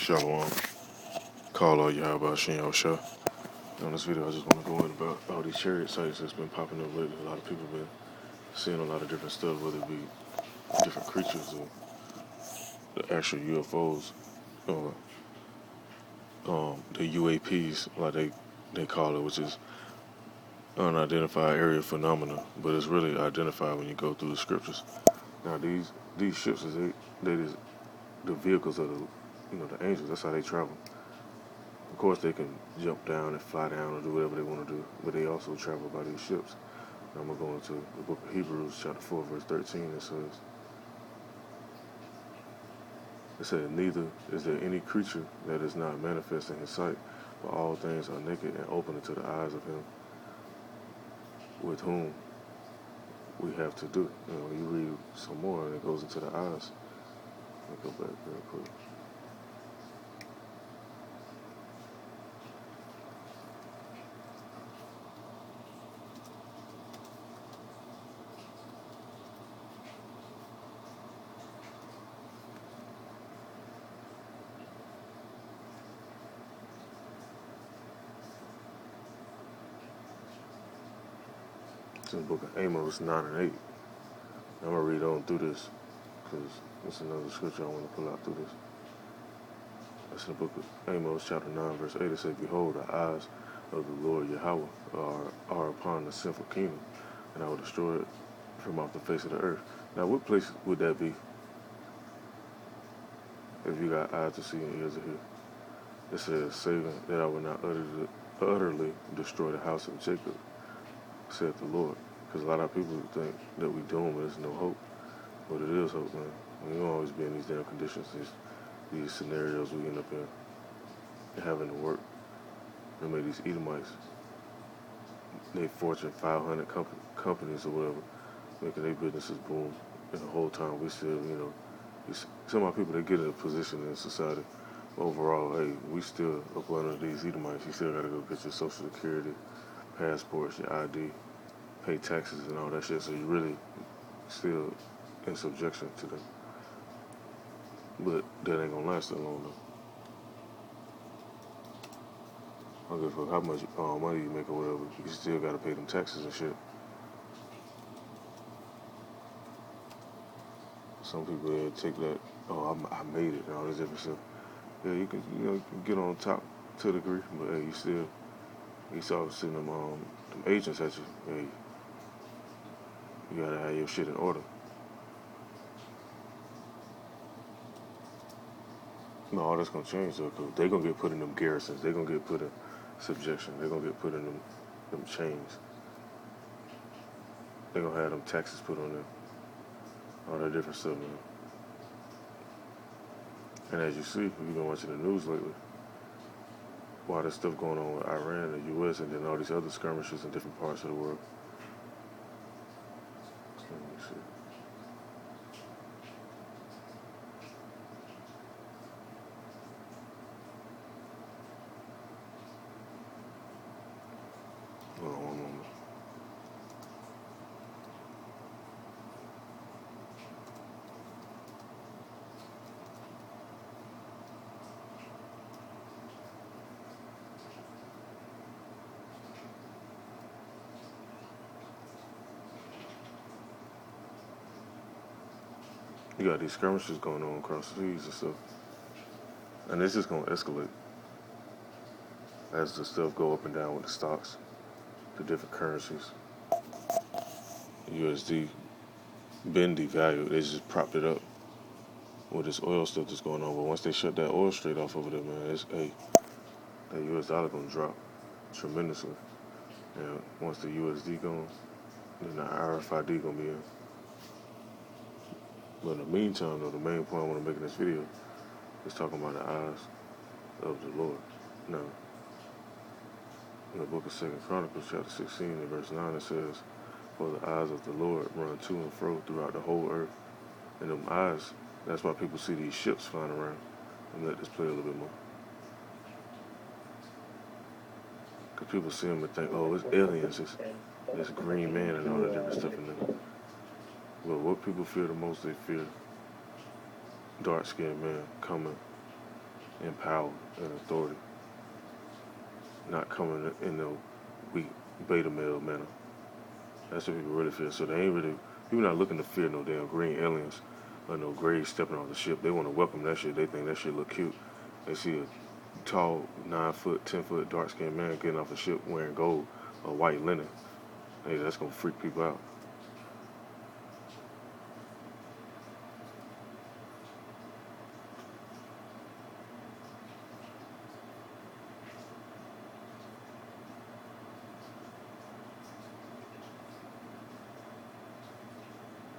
Shalom. Call all Yahweh Shem Yahusha. On this video, I just want to go in about all these chariot sites that's been popping up lately. A lot of people been seeing a lot of different stuff, whether it be different creatures or the actual UFOs or the UAPs, like they call it, which is unidentified area phenomena, but it's really identified when you go through the scriptures. Now these ships is they just the vehicles of the angels. That's how they travel. Of course, they can jump down and fly down or do whatever they want to do, but they also travel by these ships. Now I'm going to go into the book of Hebrews, chapter 4, verse 13. It says, neither is there any creature that is not manifest in his sight, but all things are naked and open to the eyes of him with whom we have to do. You read some more and it goes into the eyes. Let me go back real quick. It's in the book of Amos 9 and 8. I'm going to read on through this because it's another scripture I want to pull out through this. That's in the book of Amos, chapter 9, verse 8. It says, behold, the eyes of the Lord Yahweh are upon the sinful kingdom, and I will destroy it from off the face of the earth. Now, what place would that be if you got eyes to see and ears to hear? It says, saving that I will not utterly destroy the house of Jacob, saith the Lord. Because a lot of people think that we doomed, but there's no hope. But it is hope, man. We don't always be in these damn conditions, these scenarios we end up in, having to work. Remember these Edomites, they Fortune 500 companies or whatever, making their businesses boom. And the whole time we still, some of our people, they get in a position in society. Overall, hey, we still up under these Edomites. You still got to go get your Social Security, passports, your ID, pay taxes and all that shit. So you really still in subjection to them. But that ain't gonna last that long though. I don't give a fuck how much money you make or whatever. You still gotta pay them taxes and shit. Some people take that, I made it and all this different stuff. Yeah, you can get on top to a degree, but hey, you start sending them agents at you. Hey, you gotta have your shit in order. No, all that's gonna change though, cause they gonna get put in them garrisons. They gonna get put in subjection. They gonna get put in them chains. They gonna have them taxes put on them. All that different stuff, man. And as you see, if you've been watching the news lately, why there's stuff going on with Iran, the U.S., and then all these other skirmishes in different parts of the world. Let me see. Hold on one moment. You got these skirmishes going on across the seas and stuff. And it's just going to escalate as the stuff go up and down with the stocks, the different currencies. USD been devalued. They just propped it up with this oil stuff that's going on. But once they shut that oil straight off over there, man, that US dollar going to drop tremendously. And once the USD gone, then the RFID going to be in. But in the meantime, though, the main point I want to make in this video is talking about the eyes of the Lord. Now, in the book of 2 Chronicles, chapter 16, and verse 9, it says, for the eyes of the Lord run to and fro throughout the whole earth. And them eyes, that's why people see these ships flying around. And let this play a little bit more. Because people see them and think, oh, it's aliens, it's green man and all that different stuff in there. But what people fear the most, they fear dark-skinned man coming in power and authority, not coming in no weak beta male manner. That's what people really fear. So they ain't really, people not looking to fear no damn green aliens or no grays stepping on the ship. They want to welcome that shit. They think that shit look cute. They see a tall, 9 foot, 10 foot, dark skinned man getting off a ship wearing gold or white linen. Hey, that's gonna freak people out.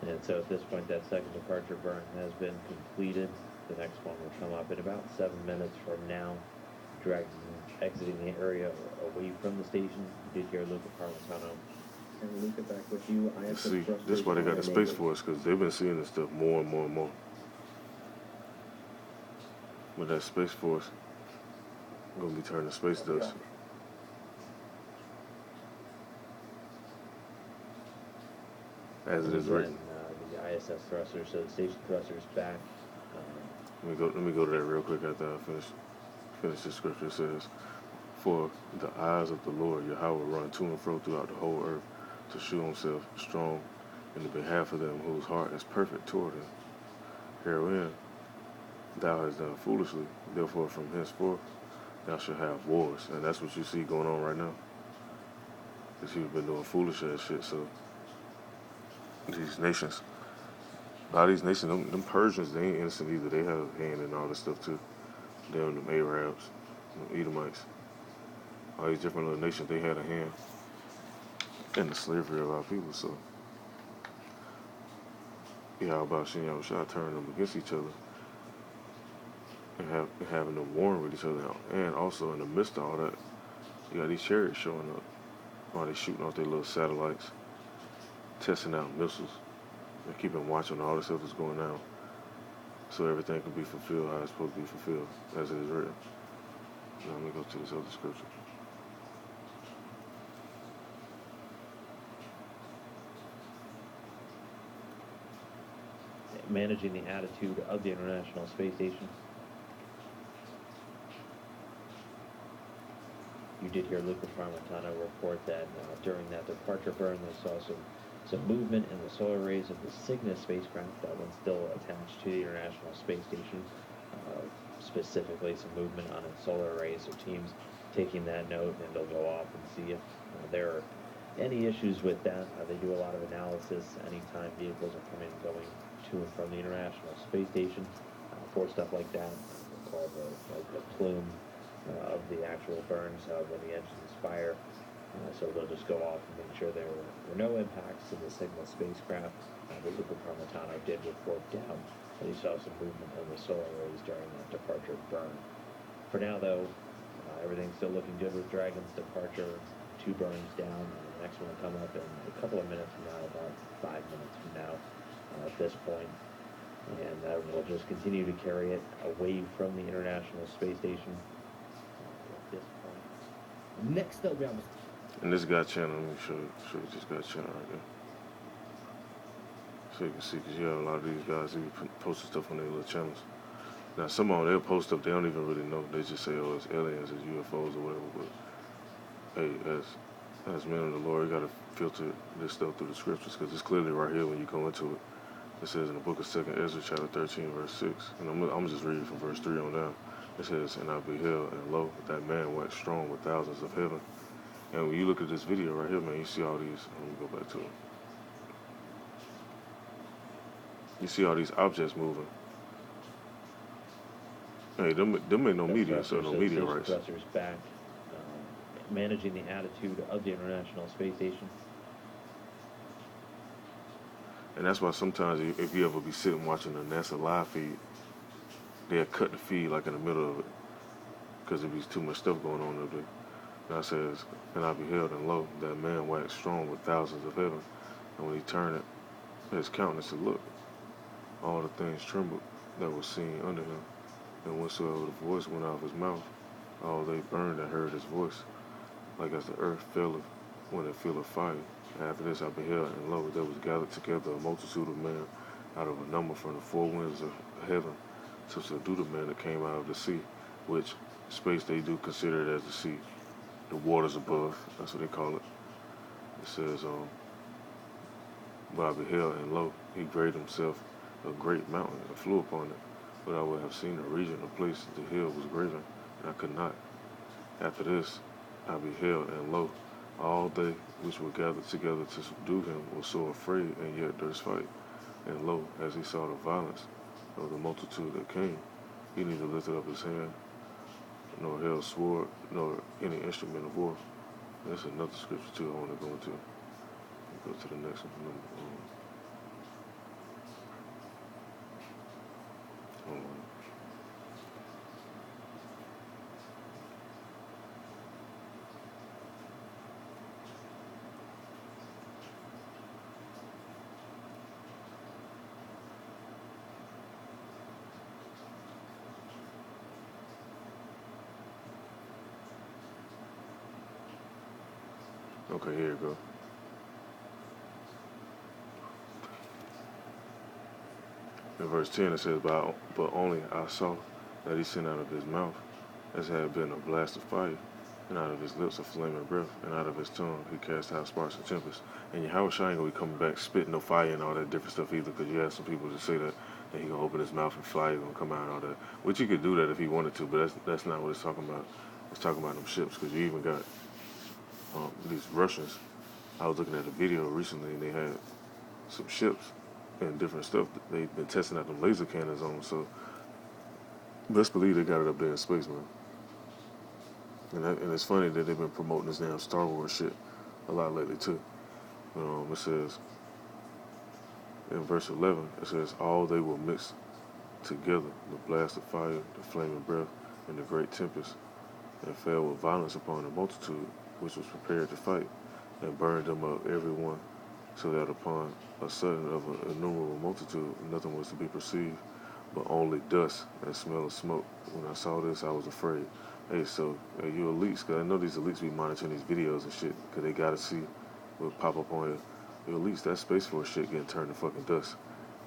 And so at this point, that second departure burn has been completed. The next one will come up in about 7 minutes from now. Dragon exiting the area away from the station. You did hear Luca Parmitano. And Luca, back with you. See, this is why they got the Space Force, because they've been seeing this stuff more and more and more. But that Space Force gonna be turning to space dust. As it is written. The ISS thrusters, so the station thrusters back. Let me go to that real quick after I finish the scripture. It says, "For the eyes of the Lord Yahweh run to and fro throughout the whole earth to shew himself strong in the behalf of them whose heart is perfect toward him. Herein thou hast done foolishly, therefore from henceforth thou shalt have wars." And that's what you see going on right now. Because people been doing foolish ass shit, so these nations, a lot of these nations, them Persians, they ain't innocent either. They have a hand in all this stuff too. Them Arabs, them Edomites, all these different little nations, they had a hand in the slavery of our people. So, yeah, how about Shin Shah turning them against each other and having them warring with each other. And also in the midst of all that, you got these chariots showing up while they shooting off their little satellites, testing out missiles, and keeping watch on all the stuff that's going on, so everything can be fulfilled how it's supposed to be fulfilled, as it is written. Now let me go to this other scripture. Managing the attitude of the International Space Station. You did hear Luca Parmitano report that during that departure burn, they saw some movement in the solar arrays of the Cygnus spacecraft. That one's still attached to the International Space Station. Specifically, some movement on its solar arrays. So teams taking that note, and they'll go off and see if there are any issues with that. They do a lot of analysis anytime vehicles are coming and going to and from the International Space Station for stuff like that. Called the plume of the actual burns when the engines fire. So they'll just go off and make sure there were no impacts to the Cygnus spacecraft. But Luca Parmitano did report down that he saw some movement in the solar arrays during that departure burn. For now, though, everything's still looking good with Dragon's departure. 2 burns down. The next one will come up in a couple of minutes from now, about 5 minutes from now at this point. And we'll just continue to carry it away from the International Space Station at this point. Next up, we have And this guy channel, let me show you this guy channel right there. So you can see, because you have a lot of these guys who posting stuff on their little channels. Now, some of them, they'll post stuff they don't even really know. They just say, oh, it's aliens, it's UFOs, or whatever. But, hey, as men of the Lord, you got to filter this stuff through the scriptures, because it's clearly right here when you go into it. It says in the book of 2nd Ezra, chapter 13, verse 6. And I'm just reading from verse 3 on down. It says, "And I beheld, and lo, that man waxed strong with thousands of heaven." And when you look at this video right here, man, you see all these, let me go back to it. You see all these objects moving. Hey, them ain't no meteor, so no meteorites. Thrusters back, managing the attitude of the International Space Station. And that's why sometimes if you ever be sitting watching the NASA live feed, they'll cut the feed like in the middle of it, because there be too much stuff going on up there. Now it says, "And I beheld, and lo, that man waxed strong with thousands of heaven. And when he turned it, his countenance to look, all the things trembled that were seen under him. And whensoever the voice went out of his mouth, all they burned that heard his voice, like as the earth faileth when it filleth fire. And after this I beheld, and lo, there was gathered together a multitude of men out of a number from the 4 winds of heaven to subdue the man that came out of the sea, which space they do consider it as the sea. The waters above, that's what they call it. It says, but I beheld, and lo, he graded himself a great mountain, and flew upon it. But I would have seen a region, a place, the hill was greater, and I could not. After this, I beheld, and lo, all they which were gathered together to subdue him were so afraid, and yet durst fight. And lo, as he saw the violence of the multitude that came, he neither lifted up his hand, nor held sword, nor any instrument of war. That's another scripture too I want to go into. Go to the next one. Hold on. Okay, here you go. In verse 10 it says, but only I saw that he sent out of his mouth as had been a blast of fire, and out of his lips a flaming breath, and out of his tongue he cast out sparks and tempests. And Yahweh Shai ain't gonna be coming back spitting no fire and all that different stuff either, because you have some people that say that he gonna open his mouth and fire gonna come out and all that. Which he could do that if he wanted to, but that's not what it's talking about. It's talking about them ships, because you even got these Russians. I was looking at a video recently, and they had some ships and different stuff that they've been testing out them laser cannons on. So best believe they got it up there in space, man. And it's funny that they've been promoting this damn Star Wars shit a lot lately too. It says in verse 11, it says, all they will mix together, the blast of fire, the flaming breath, and the great tempest, and fell with violence upon the multitude which was prepared to fight, and burned them up every one, so that upon a sudden of an innumerable multitude nothing was to be perceived, but only dust and smell of smoke. When I saw this, I was afraid. Hey, so you elites, because I know these elites be monitoring these videos and shit, because they gotta see what pop up on you. Elites, that Space Force shit getting turned to fucking dust.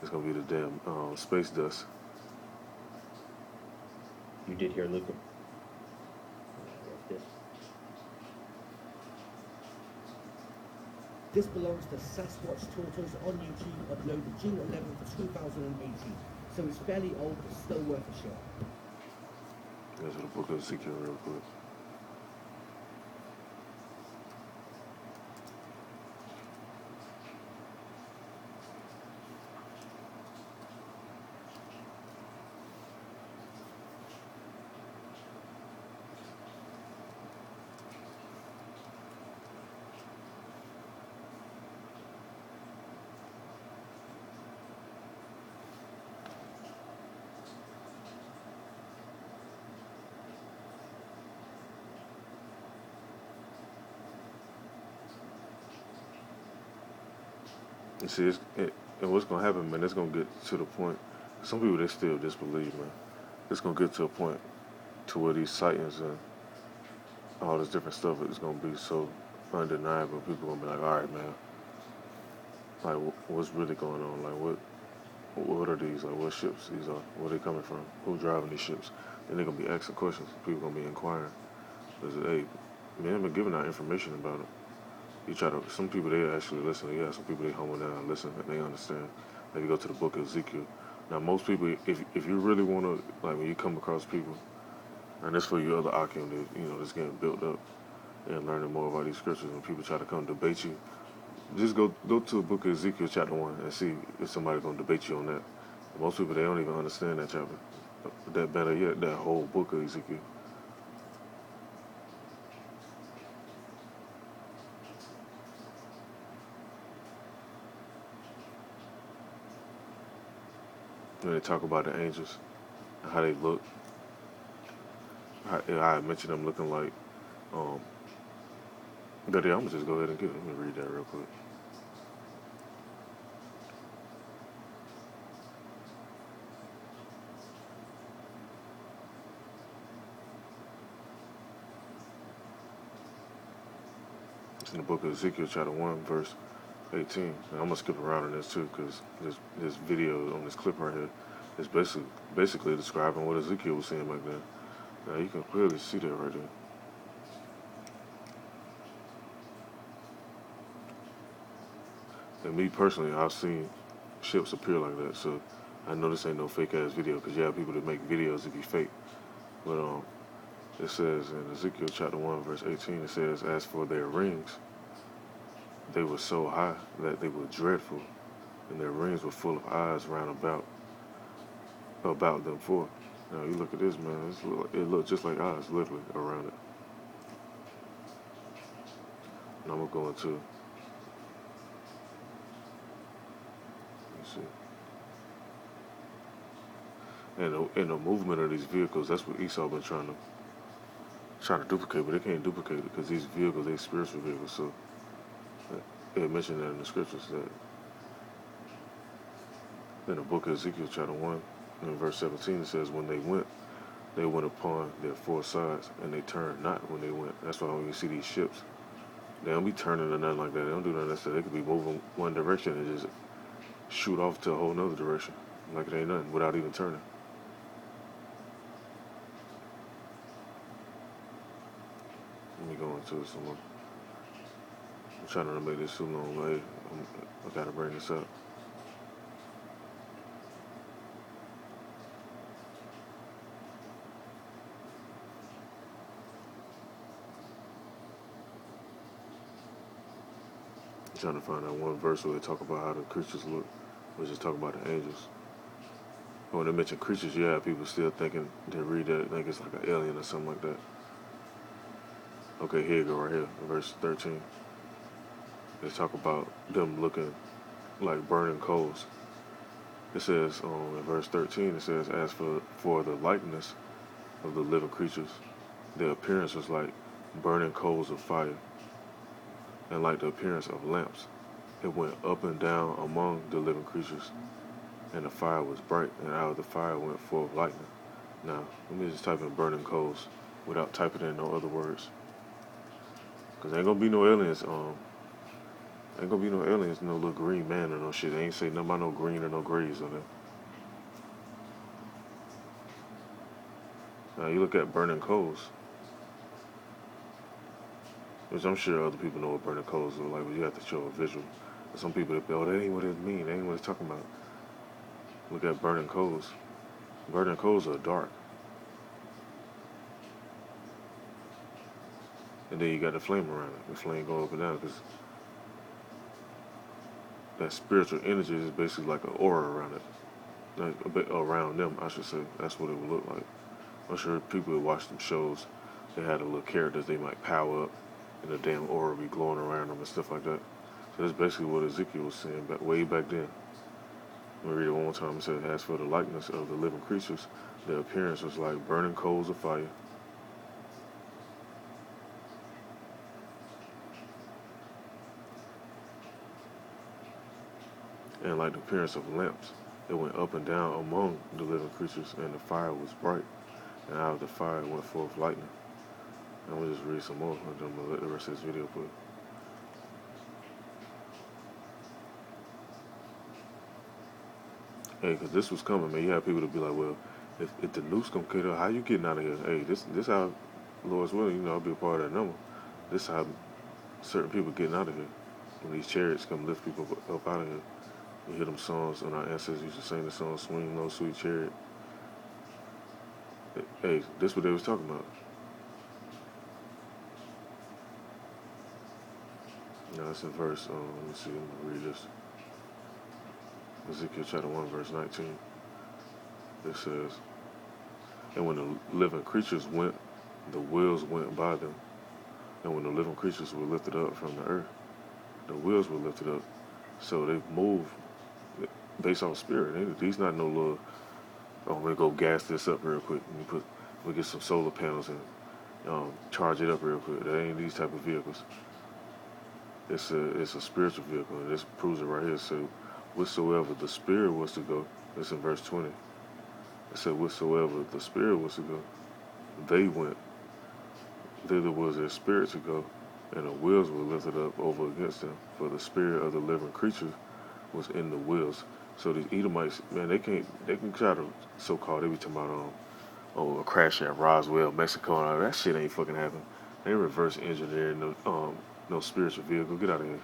It's gonna be the damn space dust. You did hear Luca. This. This belongs to Sasquatch Tortoise on YouTube, uploaded June 11th, 2018. So it's fairly old, but still worth a shot. Go to the book of Ezekiel real quick. You see, and what's gonna happen, man? It's gonna get to the point. Some people they still disbelieve, man. It's gonna get to a point to where these sightings and all this different stuff is gonna be so undeniable. People gonna be like, all right, man. Like, what's really going on? Like, what are these? Like, what ships these are? Where they coming from? Who driving these ships? And they're gonna be asking questions. People gonna be inquiring. Cause hey, man, they've been giving out information about it. You try to, some people they actually listen. Yeah, some people they home down and listen and they understand. Like you go to the book of Ezekiel. Now most people, if you really want to, like when you come across people, and this for you other Akim that that's getting built up and learning more about these scriptures, and people try to come debate you, just go to the book of Ezekiel chapter 1 and see if somebody's gonna debate you on that. Most people they don't even understand that chapter. That better yet, that whole book of Ezekiel. When they talk about the angels, how they look, I mentioned them looking like, but yeah, I'm gonna just go ahead and let me read that real quick. It's in the book of Ezekiel, chapter 1, verse 18. And I'm gonna skip around in this too, because this video on this clip right here is basically describing what Ezekiel was seeing back then. Now you can clearly see that right there. And me personally, I've seen ships appear like that, so I know this ain't no fake ass video because you have people that make videos that be fake. But it says in Ezekiel chapter 1 verse 18, it says, as for their rings, they were so high that they were dreadful, and their rings were full of eyes round about them four. Now you look at this, man. It looked just like eyes, literally around it. And I'm gonna go into. Let's see. And the movement of these vehicles, that's what Esau been trying to duplicate, but they can't duplicate it because these vehicles, they spiritual vehicles. So it mentioned that in the scriptures that in the book of Ezekiel chapter 1 in verse 17 it says, when they went upon their four sides, and they turned not when they went. That's why when you see these ships, they don't be turning or nothing like that. They don't do nothing like that. They could be moving one direction and just shoot off to a whole nother direction like it ain't nothing without even turning. Let me go into some more. I'm trying to make this too long, but hey, I gotta bring this up. I'm trying to find that one verse where they talk about how the creatures look. We're just talking about the angels. But when they mention creatures, you have people still thinking, they read that, think it's like an alien or something like that. Okay, here you go right here, in verse 13. They talk about them looking like burning coals. It says in verse 13, it says, as for the likeness of the living creatures, their appearance was like burning coals of fire, and like the appearance of lamps. It went up and down among the living creatures, and the fire was bright, and out of the fire went forth lightning. Now, let me just type in burning coals without typing in no other words. Because ain't gonna be no aliens, no little green man or no shit. They ain't say nothing about no green or no grays on there. Now you look at burning coals, which I'm sure other people know what burning coals look like, but you have to show a visual. And some people that be, oh, that ain't what it mean. That ain't what it's talking about. Look at burning coals. Burning coals are dark. And then you got the flame around it. The flame go up and down because that spiritual energy is basically like an aura around it. Like a bit around them, I should say. That's what it would look like. I'm sure people who watch them shows, they had a little characters they might power up and the damn aura be glowing around them and stuff like that. So that's basically what Ezekiel was saying way back then. Let me read it one more time. It said, as for the likeness of the living creatures, their appearance was like burning coals of fire. And like the appearance of lamps, it went up and down among the living creatures, and the fire was bright, and out of the fire went forth lightning. And I'm going to just read some more, and then I'm going to let the rest of this video play. Hey, because this was coming, man. You have people to be like, well, if the nukes gonna get up, how you getting out of here? Hey, this how, Lord's willing, I'll be a part of that number. This how certain people getting out of here. When these chariots come lift people up out of here. You hear them songs, and our ancestors used to sing the song, Swing Low, Sweet Chariot. Hey, this what they was talking about. Now it's in verse, let me see, I'm going to read this. Ezekiel chapter 1, verse 19. It says, and when the living creatures went, the wheels went by them. And when the living creatures were lifted up from the earth, the wheels were lifted up. So they move based on spirit. These not no little, oh, I'm going to go gas this up real quick. We get some solar panels and charge it up real quick. That ain't these type of vehicles. It's a spiritual vehicle, and this proves it right here. So, whatsoever the spirit was to go, it's in verse 20. It said, whatsoever the spirit was to go, they went. Thither was their spirit to go, and the wheels were lifted up over against them. For the spirit of the living creature was in the wheels. So these Edomites, man, they can try to so-called, they be talking about, a crash at Roswell, Mexico, and all that shit ain't fucking happen. They reverse engineering no spiritual vehicle. Get out of here.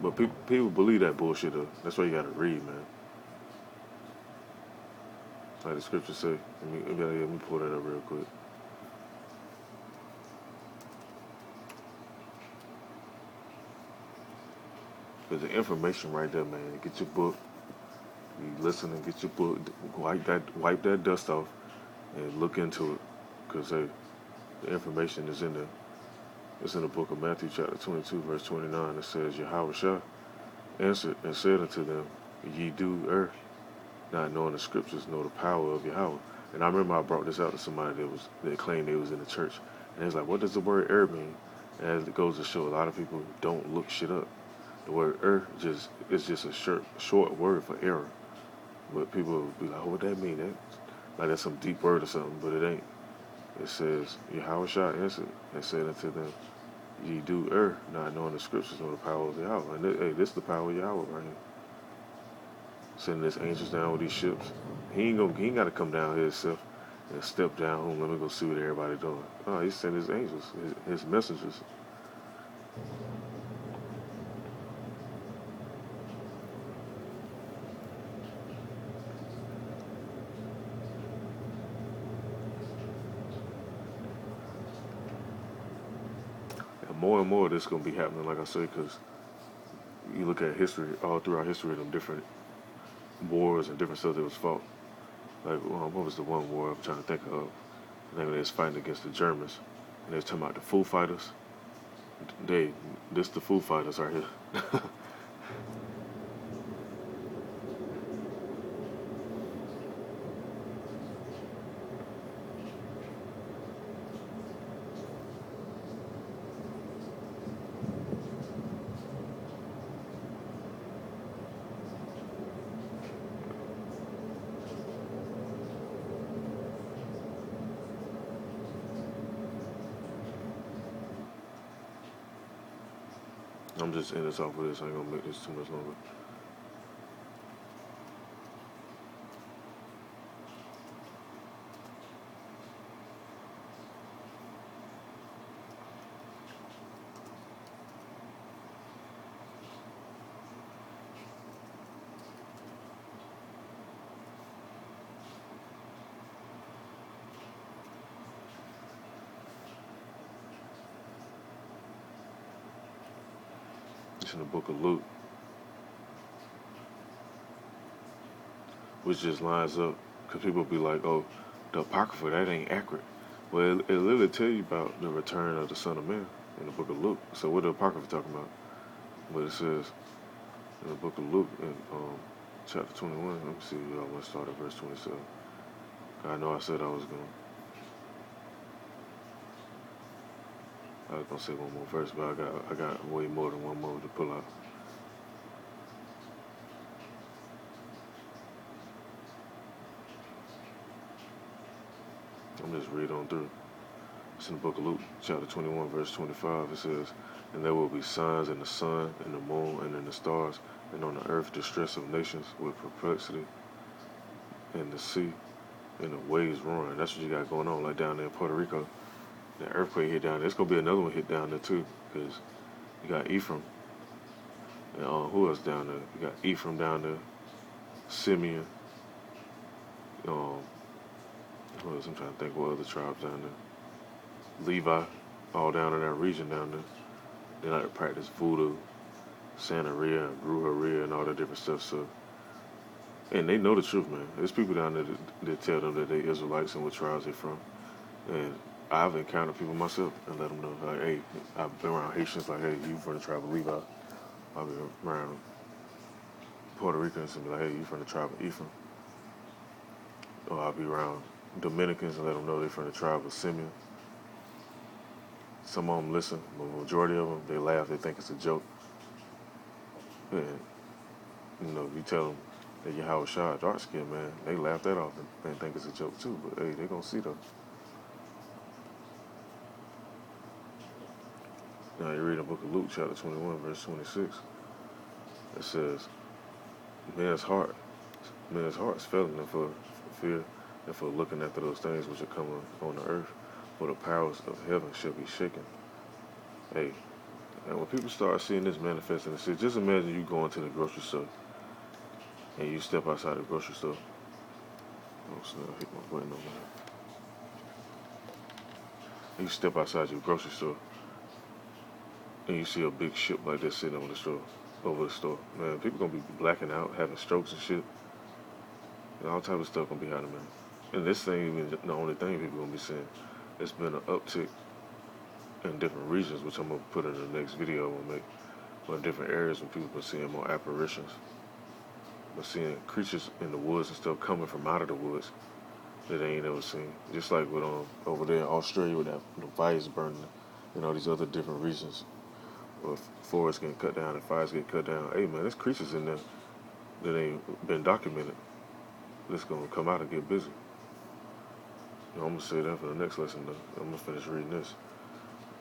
But people believe that bullshit though. That's why you gotta read, man. Like the scripture say. Let me pull that up real quick. There's the information right there, man. Get your book. You listen and get your book. Wipe that dust off, and look into it. Cause hey, the information is in there. It's in the book of Matthew, chapter 22, verse 29. It says, Yahweh Shah answered and said unto them, Ye do err, not knowing the scriptures nor the power of Yahweh. And I remember I brought this out to somebody that claimed they was in the church. And it's like, what does the word err mean? And as it goes to show, a lot of people don't look shit up. The word err is just a short word for error. But people will be like, oh, what that mean? That's some deep word or something, but it ain't. It says, Yahweh Shah answered and said unto them, Ye do err, not knowing the scriptures nor the power of Yahweh. And hey, this is the power of Yahweh right here. Sending his angels down with these ships. He ain't gotta come down here himself and step down home. Let me go see what everybody doing. Oh, he sent his angels, his messengers. And more of this gonna be happening, like I say, because you look at history, all throughout history, them different wars and different stuff that was fought. Like, what was the one war I'm trying to think of? I think they was fighting against the Germans, and they was talking about the Foo Fighters. This the Foo Fighters right here. I'm just ending this off with this. I ain't gonna make this too much longer. It's in the book of Luke, which just lines up because people be like, "Oh, the Apocrypha that ain't accurate." Well, it literally tell you about the return of the Son of Man in the book of Luke. So what the Apocrypha talking about? But it says in the book of Luke in chapter 21. Let me see. I want to start at verse 27. I know I said I was gonna say one more verse, but I got way more than one more to pull out. I'm just read on through. It's in the book of Luke, chapter 21, verse 25. It says, And there will be signs in the sun, and the moon, and in the stars, and on the earth distress of nations with perplexity, and the sea, and the waves roaring. That's what you got going on, like down there in Puerto Rico. The earthquake hit down there. It's going to be another one hit down there, too, because you got Ephraim. And who else down there? You got Ephraim down there, Simeon. Who else? I'm trying to think what other tribes down there. Levi, all down in that region down there. They like to practice voodoo, Santeria, and brujeria, and all that different stuff. So, and they know the truth, man. There's people down there that tell them that they Israelites and what tribes they're from. And I've encountered people myself and let them know, like, hey, I've been around Haitians, like, hey, you from the tribe of Levi. I've been around Puerto Ricans and be like, hey, you from the tribe of Ephraim. Or I'll be around Dominicans and let them know they're from the tribe of Simeon. Some of them listen, but the majority of them, they laugh, they think it's a joke. And, you tell them, that Yahweh Shah, dark skinned man, they laugh that off and think it's a joke too. But hey, they gonna see though. Now you read the book of Luke, chapter 21, verse 26. It says, men's heart, men's hearts failing them for fear and for looking after those things which are coming on the earth, for the powers of heaven shall be shaken. Hey, and when people start seeing this manifesting, just imagine you going to the grocery store and you step outside the grocery store. Oh, snap, I hit my button on that. You step outside your grocery store and you see a big ship like this sitting on the store, over the store. Man, people gonna be blacking out, having strokes and shit. And all type of stuff gonna be happening, man. And this thing even the only thing people gonna be seeing. It's been an uptick in different regions, which I'm gonna put in the next video I'm gonna make. But in different areas when people been seeing more apparitions. But seeing creatures in the woods and stuff coming from out of the woods that they ain't ever seen. Just like with over there in Australia with that the fires burning, and all these other different regions where forests getting cut down and fires get cut down. Hey man, there's creatures in there that ain't been documented. That's gonna come out and get busy. You know, I'm gonna say that for the next lesson though. I'm gonna finish reading this.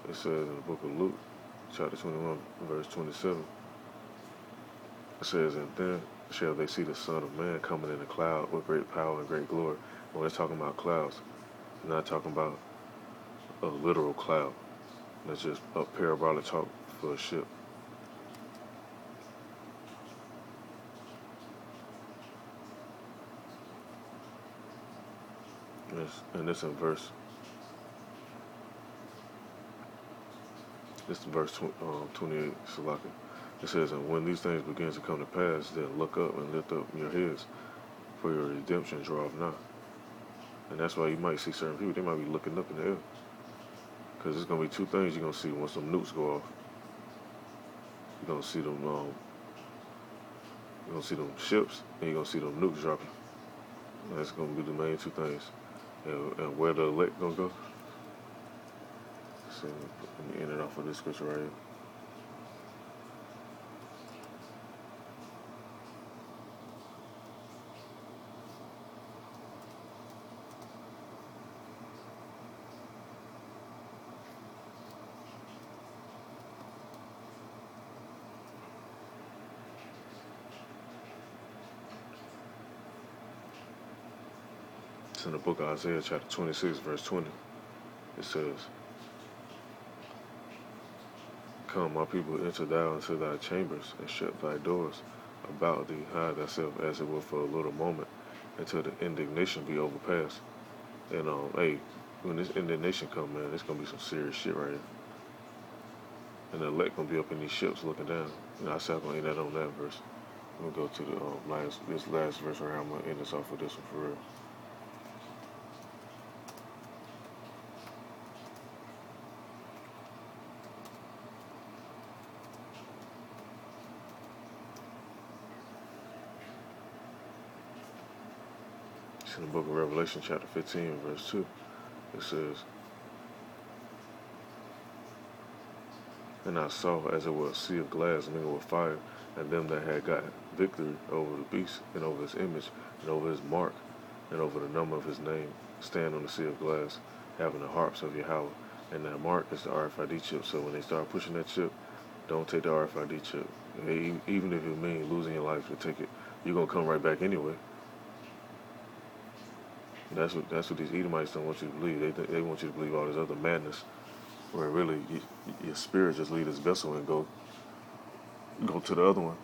It says in the book of Luke, chapter 21, verse 27. It says, and then shall they see the Son of Man coming in a cloud with great power and great glory. When it's talking about clouds, it's not talking about a literal cloud. That's just a parabolic talk for a ship. And this in verse. This is verse 28, Salaka. It says, and when these things begin to come to pass, then look up and lift up your heads, for your redemption draweth nigh. And that's why you might see certain people, they might be looking up in the air. Because there's going to be two things you're going to see once some nukes go off. You're going to see them, ships, and you're going to see them nukes dropping. And that's going to be the main two things. And where the elect going to go? So let me end it off with this scripture right here. It's in the book of Isaiah, chapter 26, verse 20. It says, come, my people, enter thou into thy chambers, and shut thy doors about thee, hide thyself as it were for a little moment, until the indignation be overpassed. And hey, when this indignation come, man, it's gonna be some serious shit right here. And the elect gonna be up in these ships looking down. And I said I'm gonna end that on that verse. I'm gonna go to the this last verse right here. I'm gonna end this off with this one for real. It's in the book of Revelation, chapter 15, verse 2. It says, and I saw as it were a sea of glass mingled with fire, and them that had got victory over the beast, and over his image, and over his mark, and over the number of his name, stand on the sea of glass, having the harps of Yahweh. And that mark is the RFID chip. So when they start pushing that chip, don't take the RFID chip. Even if it means losing your life to take it, you're gonna come right back anyway. That's what these Edomites don't want you to believe. They want you to believe all this other madness, where really your spirit just leave this vessel and go to the other one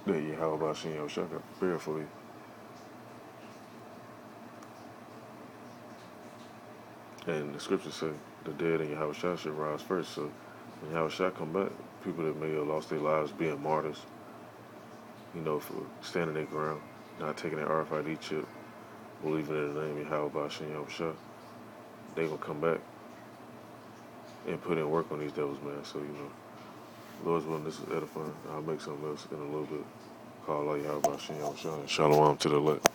that Yahweh Bashim Yahushua got prepared for you. And the scriptures say the dead in Yahushua should rise first. So when Yahushua come back, people that may have lost their lives being martyrs, for standing their ground, not taking their RFID chip, believing in the name of Yahweh Bashim Yahushua, they gonna come back and put in work on these devils, man. So, Lord's willing, this is edifying. I'll make something else in a little bit. Call Allah Yahweh Bashim Yahushua and Shalom to the elect.